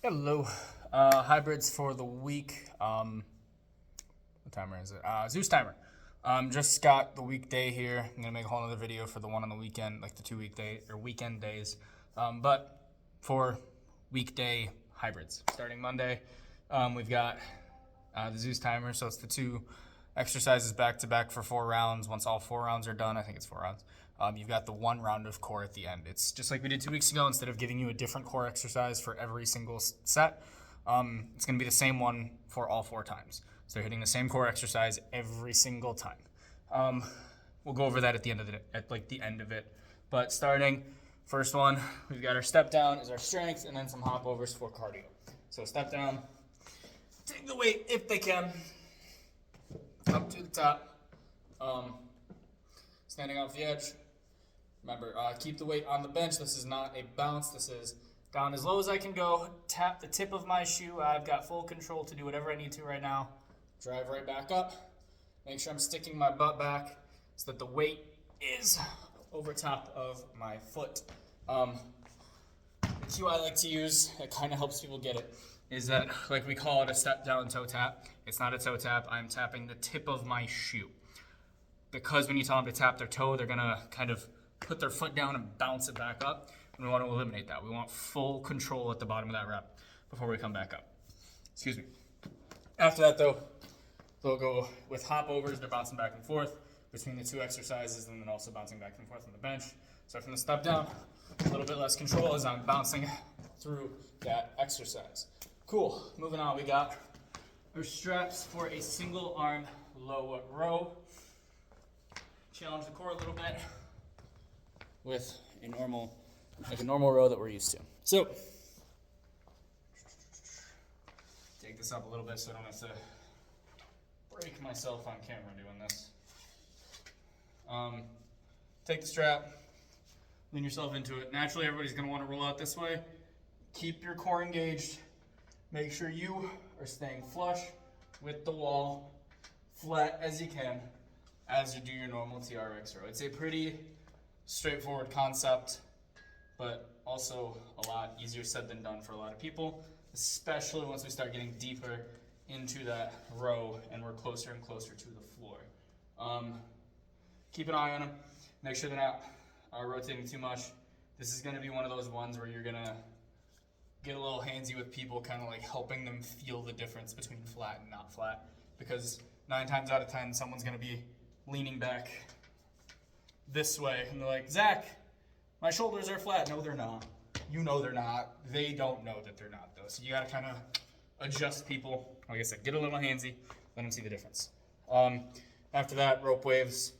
Hello. Hybrids for the week. What timer is it? Zeus timer. Just got the weekday here. I'm gonna make a whole other video for the one on the weekend, like the 2 weekday or weekend days. But for weekday hybrids, starting Monday, we've got the Zeus timer. So it's the 2 exercises back to back for 4 rounds. Once all 4 rounds are done, I think it's 4 rounds. You've got the 1 round of core at the end. It's just like we did 2 weeks ago. Instead of giving you a different core exercise for every single set, it's going to be the same one for all 4 times. So you're hitting the same core exercise every single time. We'll go over that at the end of the end of it. But starting first one, we've got our step down is our strength, and then some hop overs for cardio. So step down, take the weight if they can up to the top, standing off the edge. Remember, keep the weight on the bench. This is not a bounce. This is down as low as I can go. Tap the tip of my shoe. I've got full control to do whatever I need to right now. Drive right back up. Make sure I'm sticking my butt back so that the weight is over top of my foot. The cue I like to use, it kind of helps people get it, is that, like, we call it a step down toe tap. It's not a toe tap. I'm tapping the tip of my shoe. Because when you tell them to tap their toe, they're going to kind of put their foot down and bounce it back up. And we want to eliminate that. We want full control at the bottom of that rep before we come back up. Excuse me. After that, though, they'll go with hop overs. They're bouncing back and forth between the 2 exercises, and then also bouncing back and forth on the bench. So from the step down, a little bit less control as I'm bouncing through that exercise. Cool. Moving on, we got our straps for a single arm low row. Challenge the core a little bit with a normal row that we're used to. So take this up a little bit so I don't have to break myself on camera doing this. Take the strap, lean yourself into it. Naturally, everybody's going to want to roll out this way. Keep your core engaged. Make sure you are staying flush with the wall, flat as you can, as you do your normal TRX row. It's a pretty straightforward concept, but also a lot easier said than done for a lot of people, especially once we start getting deeper into that row and we're closer and closer to the floor. Keep an eye on them. Make sure they're not rotating too much. This is going to be one of those ones where you're going to get a little handsy with people, kind of like helping them feel the difference between flat and not flat, because 9 times out of 10, someone's going to be leaning back this way, and they're like, Zach, my shoulders are flat. No, they're not. You know they're not. They don't know that they're not, though. So you got to kind of adjust people. Like I said, get a little handsy, let them see the difference. After that, rope waves.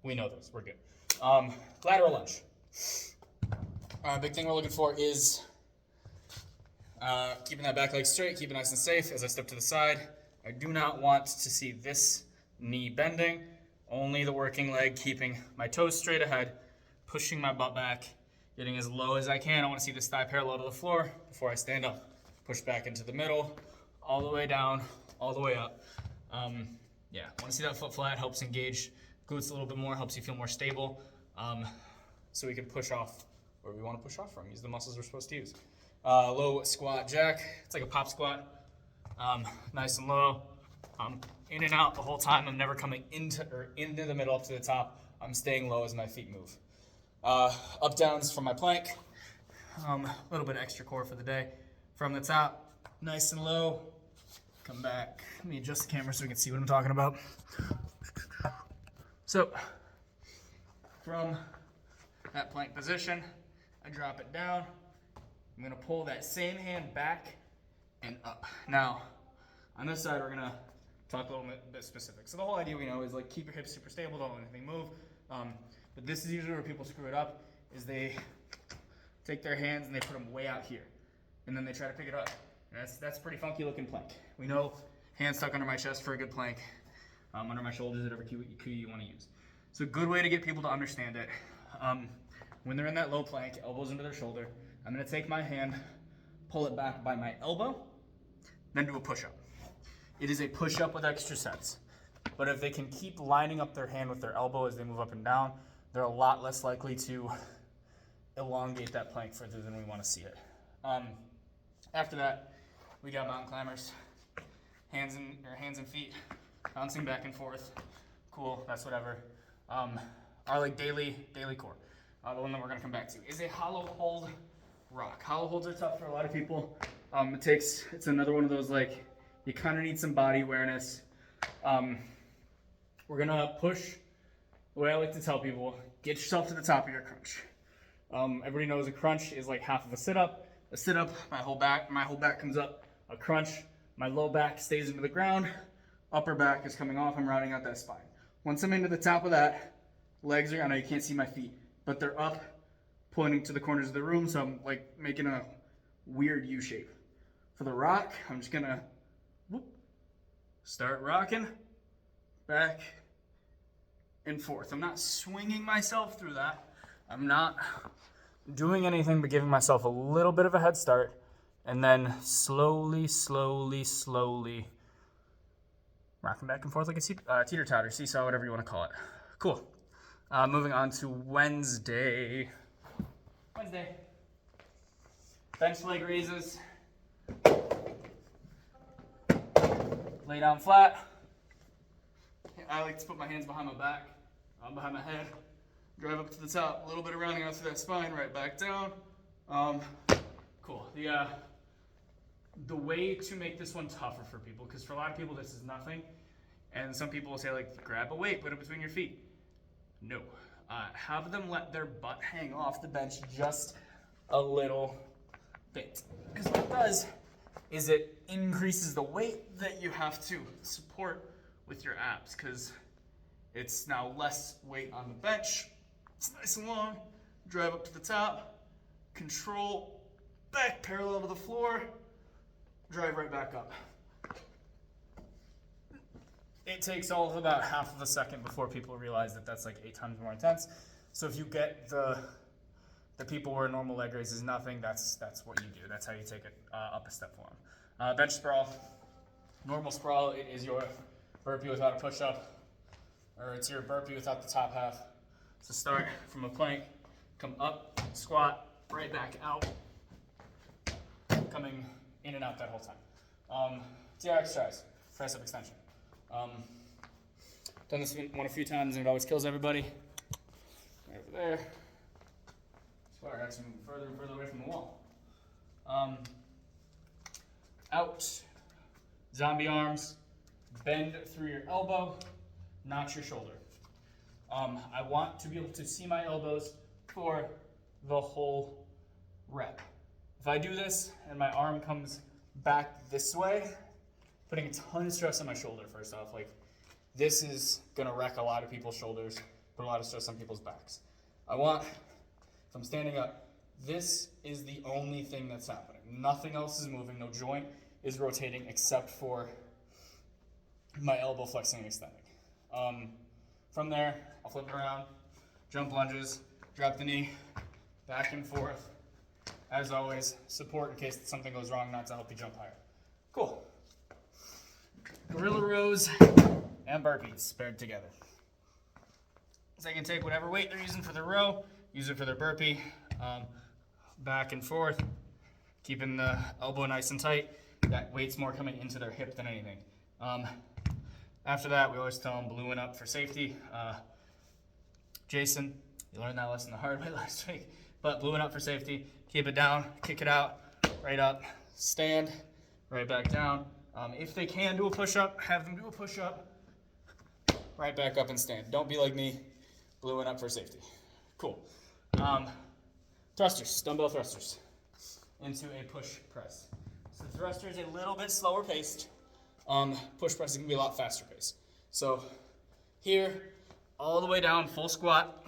We know those. We're good. Lateral lunge. Big thing we're looking for is keeping that back leg straight, keep it nice and safe as I step to the side. I do not want to see this knee bending. Only the working leg, keeping my toes straight ahead, pushing my butt back, getting as low as I can. I want to see this thigh parallel to the floor before I stand up. Push back into the middle, all the way down, all the way up. Yeah, I want to see that foot flat, helps engage glutes a little bit more, helps you feel more stable, so we can push off where we want to push off from, use the muscles we're supposed to use. Low squat jack, it's like a pop squat, nice and low. In and out the whole time. I'm never coming into the middle up to the top. I'm staying low as my feet move. Up downs from my plank. A little bit extra core for the day. From the top, nice and low. Come back. Let me adjust the camera so we can see what I'm talking about. So, from that plank position, I drop it down. I'm going to pull that same hand back and up. Now, on this side, we're going to talk a little bit specific. So the whole idea we know is, like, keep your hips super stable, don't let anything move. But this is usually where people screw it up, is they take their hands and they put them way out here. And then they try to pick it up. That's a pretty funky looking plank. We know hands stuck under my chest for a good plank. Under my shoulders, whatever cue you want to use. So a good way to get people to understand it, when they're in that low plank, elbows into their shoulder, I'm going to take my hand, pull it back by my elbow, then do a push-up. It is a push-up with extra sets. But if they can keep lining up their hand with their elbow as they move up and down, they're a lot less likely to elongate that plank further than we want to see it. After that, we got mountain climbers, hands and feet, bouncing back and forth. Cool, that's whatever. Our like daily core, the one that we're gonna come back to, is a hollow hold rock. Hollow holds are tough for a lot of people. It's another one of those, like, you kind of need some body awareness. We're gonna push. The way I like to tell people, get yourself to the top of your crunch. Everybody knows a crunch is like half of a sit-up. A sit-up, my whole back comes up. A crunch, my low back stays into the ground. Upper back is coming off. I'm rounding out that spine. Once I'm into the top of that, legs are, I know you can't see my feet, but they're up, pointing to the corners of the room, so I'm like making a weird U shape. For the rock, I'm just gonna start rocking back and forth. I'm not swinging myself through that. I'm not doing anything but giving myself a little bit of a head start, and then slowly rocking back and forth like a teeter-totter, seesaw, whatever you want to call it. Cool. Moving on to Wednesday. Bench leg raises. Lay down flat. I like to put my hands behind my back, behind my head. Drive up to the top, a little bit of rounding out through that spine, right back down. Cool. The way to make this one tougher for people, because for a lot of people this is nothing, and some people will say, like, grab a weight, put it between your feet. No. Have them let their butt hang off the bench just a little bit. Because what it does is it increases the weight that you have to support with your abs, because it's now less weight on the bench. It's nice and long. Drive up to the top. Control back parallel to the floor. Drive right back up. It takes all of about half of a second before people realize that that's like 8 times more intense. So if you get the people where a normal leg raise is nothing, that's what you do. That's how you take it up a step for them. Bench sprawl. Normal sprawl, it is your burpee without a push-up, or it's your burpee without the top half. So start from a plank, come up, squat, right back out, coming in and out that whole time. TR exercise, tricep extension. Done this one a few times and it always kills everybody. Right over there. Sorry, I actually moving further and further away from the wall. Out, zombie arms, bend through your elbow, not your shoulder. I want to be able to see my elbows for the whole rep. If I do this and my arm comes back this way, putting a ton of stress on my shoulder first off. Like, this is gonna wreck a lot of people's shoulders, put a lot of stress on people's backs. If I'm standing up, this is the only thing that's happening. Nothing else is moving, no joint is rotating except for my elbow flexing and extending. From there, I'll flip it around, jump lunges, drop the knee, back and forth. As always, support in case something goes wrong, not to help you jump higher. Cool. Gorilla rows and burpees paired together. So they can take whatever weight they're using for their row, use it for their burpee, back and forth, keeping the elbow nice and tight. That weight's more coming into their hip than anything. After that, we always tell them ballooing up for safety. Jason, you learned that lesson the hard way last week, but ballooing up for safety. Keep it down, kick it out, right up, stand, right back down. If they can do a push-up, have them do a push-up, right back up and stand. Don't be like me, ballooing up for safety. Cool. Thrusters, dumbbell thrusters into a push press. So the thruster is a little bit slower paced. Push press is gonna be a lot faster paced. So here, all the way down, full squat,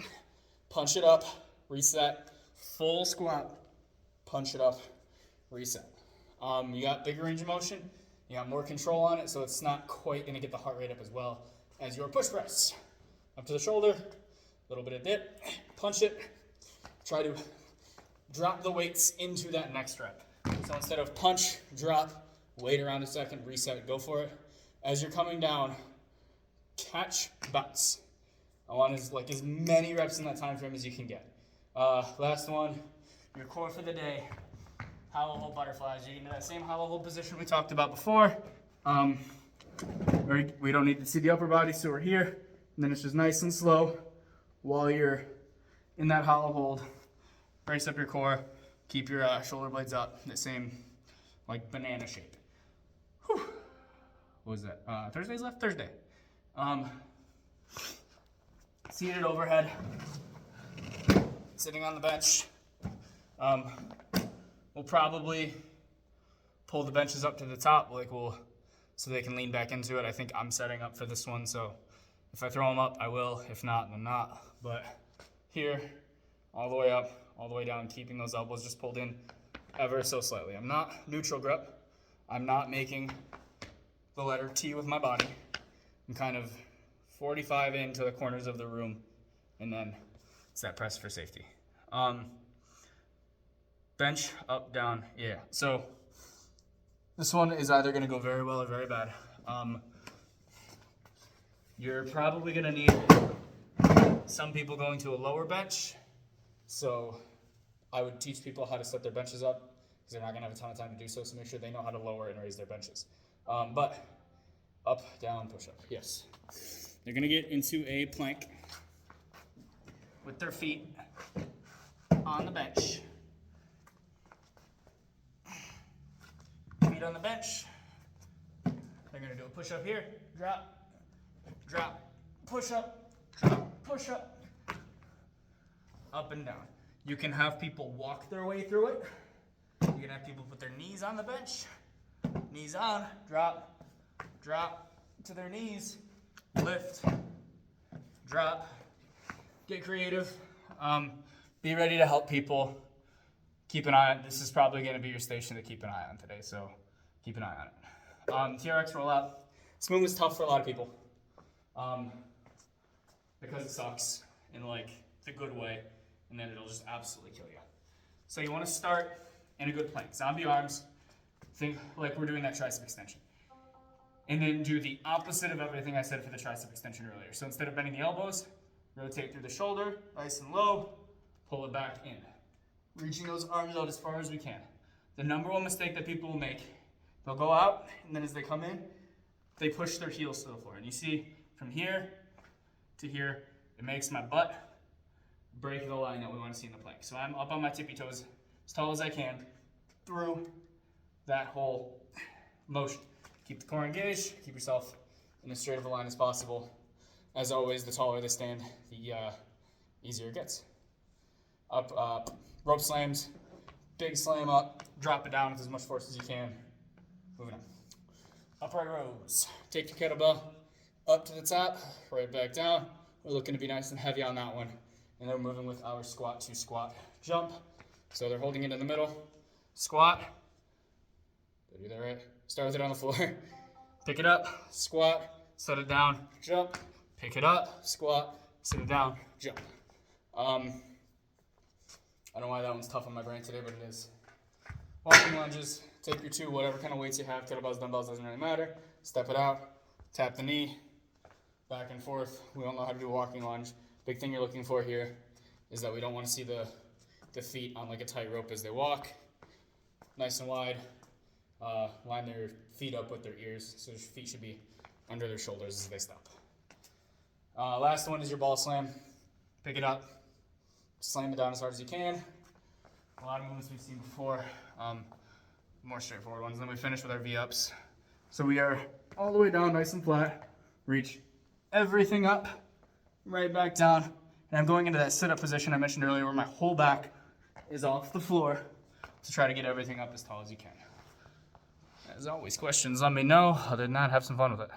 punch it up, reset, full squat, punch it up, reset. You got bigger range of motion, you got more control on it, so it's not quite gonna get the heart rate up as well as your push press. Up to the shoulder, a little bit of dip, punch it, try to drop the weights into that next rep. So instead of punch, drop, wait around a second, reset, go for it. As you're coming down, catch, bounce. I want as many reps in that time frame as you can get. Last one, your core for the day. hollow hold butterflies. You get into that same hollow hold position we talked about before. We don't need to see the upper body, so we're here. And then it's just nice and slow while you're in that hollow hold. Brace up your core. Keep your shoulder blades up, the same like banana shape. Whew. What was that? Thursday's left? Thursday. Seated overhead. Sitting on the bench. We'll probably pull the benches up to the top, so they can lean back into it. I think I'm setting up for this one, so if I throw them up, I will. If not, then not. But here, all the way up, all the way down, keeping those elbows just pulled in ever so slightly. I'm not neutral grip. I'm not making the letter T with my body. I'm kind of 45 into the corners of the room, and then it's that press for safety. Bench, up, down, yeah. So this one is either going to go very well or very bad. You're probably going to need some people going to a lower bench. So I would teach people how to set their benches up because they're not going to have a ton of time to do so. So make sure they know how to lower and raise their benches. But up, down, push up. Yes. They're going to get into a plank with their feet on the bench. Feet on the bench. They're going to do a push up here. Drop, drop, push up, drop, push up. Up and down. You can have people walk their way through it. You can have people put their knees on the bench. Knees on, drop, drop to their knees, lift, drop. Get creative. Be ready to help people. Keep an eye on, this is probably going to be your station to keep an eye on today, so keep an eye on it. TRX rollout. This move is tough for a lot of people because it sucks in like the good way, and then it'll just absolutely kill you. So you want to start in a good plank. Zombie arms. Think like we're doing that tricep extension. And then do the opposite of everything I said for the tricep extension earlier. So instead of bending the elbows, rotate through the shoulder, nice and low, pull it back in. Reaching those arms out as far as we can. The number one mistake that people will make, they'll go out, and then as they come in, they push their heels to the floor. And you see, from here to here, it makes my butt break the line that we want to see in the plank. So I'm up on my tippy toes as tall as I can through that whole motion. Keep the core engaged, keep yourself in as straight of a line as possible. As always, the taller they stand, the easier it gets. Up, up, rope slams, big slam up, drop it down with as much force as you can. Moving on. Upright rows. Take your kettlebell up to the top, right back down. We're looking to be nice and heavy on that one. And then we're moving with our squat to squat jump. So they're holding it in the middle. Squat. Did I do that right? Start with it on the floor. Pick it up, squat, set it down, jump. Pick it up, squat, set it down, jump. I don't know why that one's tough on my brain today, but it is. Walking lunges, take your two, whatever kind of weights you have, kettlebells, dumbbells, doesn't really matter. Step it out, tap the knee, back and forth. We all know how to do a walking lunge. Big thing you're looking for here is that we don't want to see the feet on like a tight rope as they walk. Nice and wide. Line their feet up with their ears, so their feet should be under their shoulders as they stop. Last one is your ball slam. Pick it up, slam it down as hard as you can. A lot of movements we've seen before, more straightforward ones. Then we finish with our V-ups. So we are all the way down, nice and flat. Reach everything up, right back down. And I'm going into that sit-up position I mentioned earlier where my whole back is off the floor to try to get everything up as tall as you can. As always, questions, let me know. Other than that, have some fun with it.